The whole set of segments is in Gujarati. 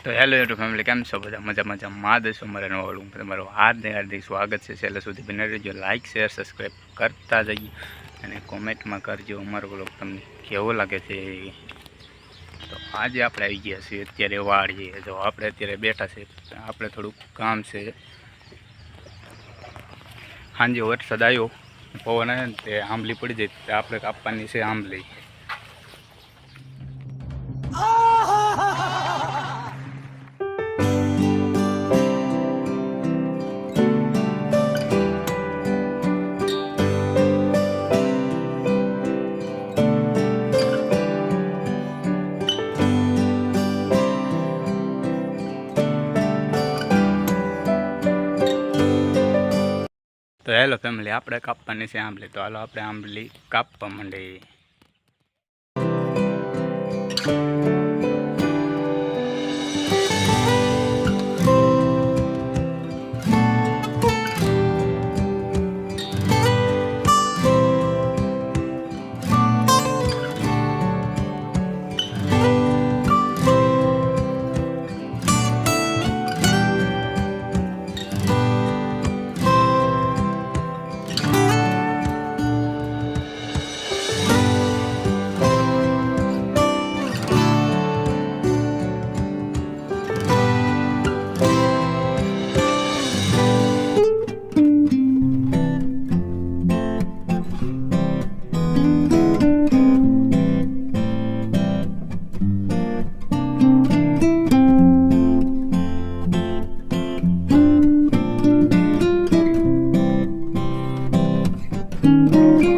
તો હેલો યુટ્યુબ ફેમિલી, કેમ છો બધા? મજા માં દેશો મારા નવા વ્લોગ તમારું હાર્દિક સ્વાગત છે। છેલ્લે સુધી બને રહેજો, લાઇક શેર સબસ્ક્રાઈબ કરતા જઈએ અને કોમેન્ટમાં કરજો અમારો વ્લોગ તમને કેવો લાગે છે। તો આજે આપણે આવી ગયા છીએ અત્યારે વાડીએ। જો આપણે અત્યારે બેઠા છે, આપણે થોડુંક કામ છે। સાંજે વરસાદ આવ્યો, પવન આવે ને તે આંબલી પડી જાય, તો આપણે કાપવાની છે આંબલી। તો હેલો ફેમિલી, આપણે કાપવાની છે આંબલી। તો હાલો આપણે આંબલી કાપવા માંડીએ।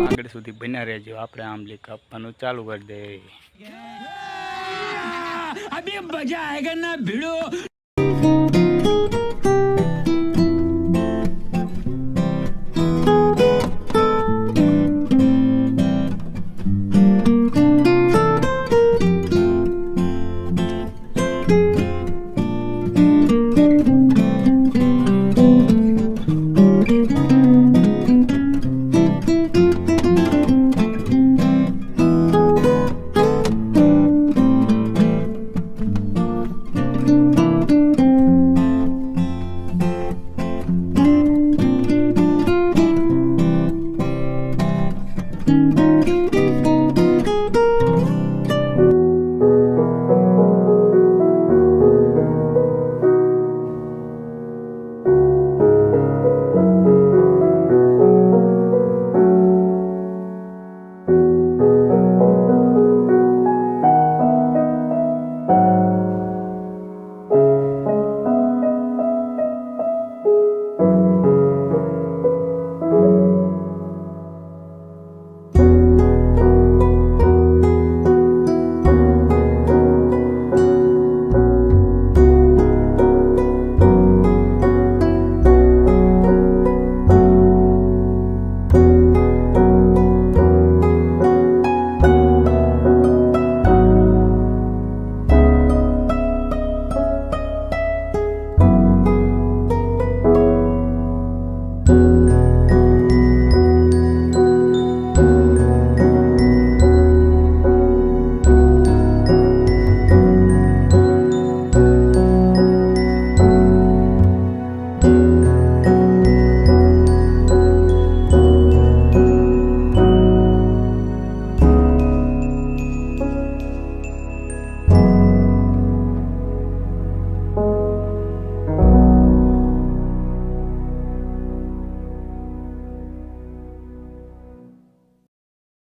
આગળ સુધી બન્યા રહેજો, આપણે આંબલી કાપવાનું ચાલુ કરી દે। અભી મજા આયેગા ના ભીડો।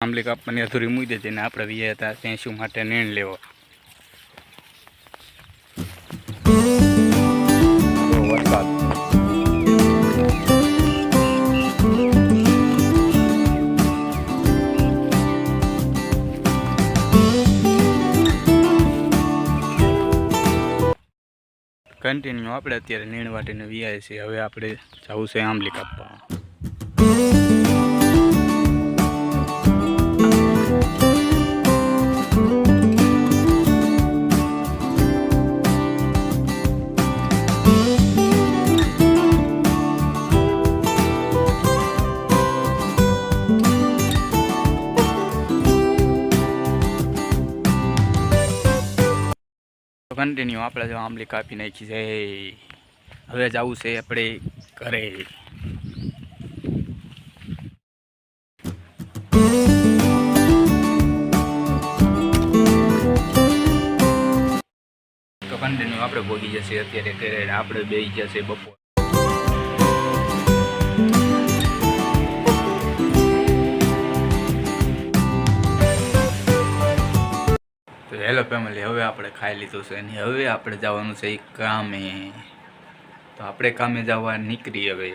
આંબલી કાપવાની અધૂરી મૂકી દેતી ને આપણે વ્યા હતા પેંસુ માટે નીણ લેવો। વરસાદ કન્ટિન્યુ આપણે અત્યારે નીણ વાટીને વ્યાય છીએ। હવે આપણે જવું છે આંબલી કાપવા। કન્ટિન્યુ આપણે જો આંબલી કાપી નાખી છે. હવે જવું છે આપણે ઘરે. તો કન્ટિન્યુ આપણે ભોગી જશે અત્યારે ઘરે. આપણે બેસી જશે બપોર. તો હેલો ફેમિલી, હવે આપણે ખાઈ લીધું છે અને હવે આપણે જવાનું છે કામે. તો આપણે કામે જવા નીકળી હવે.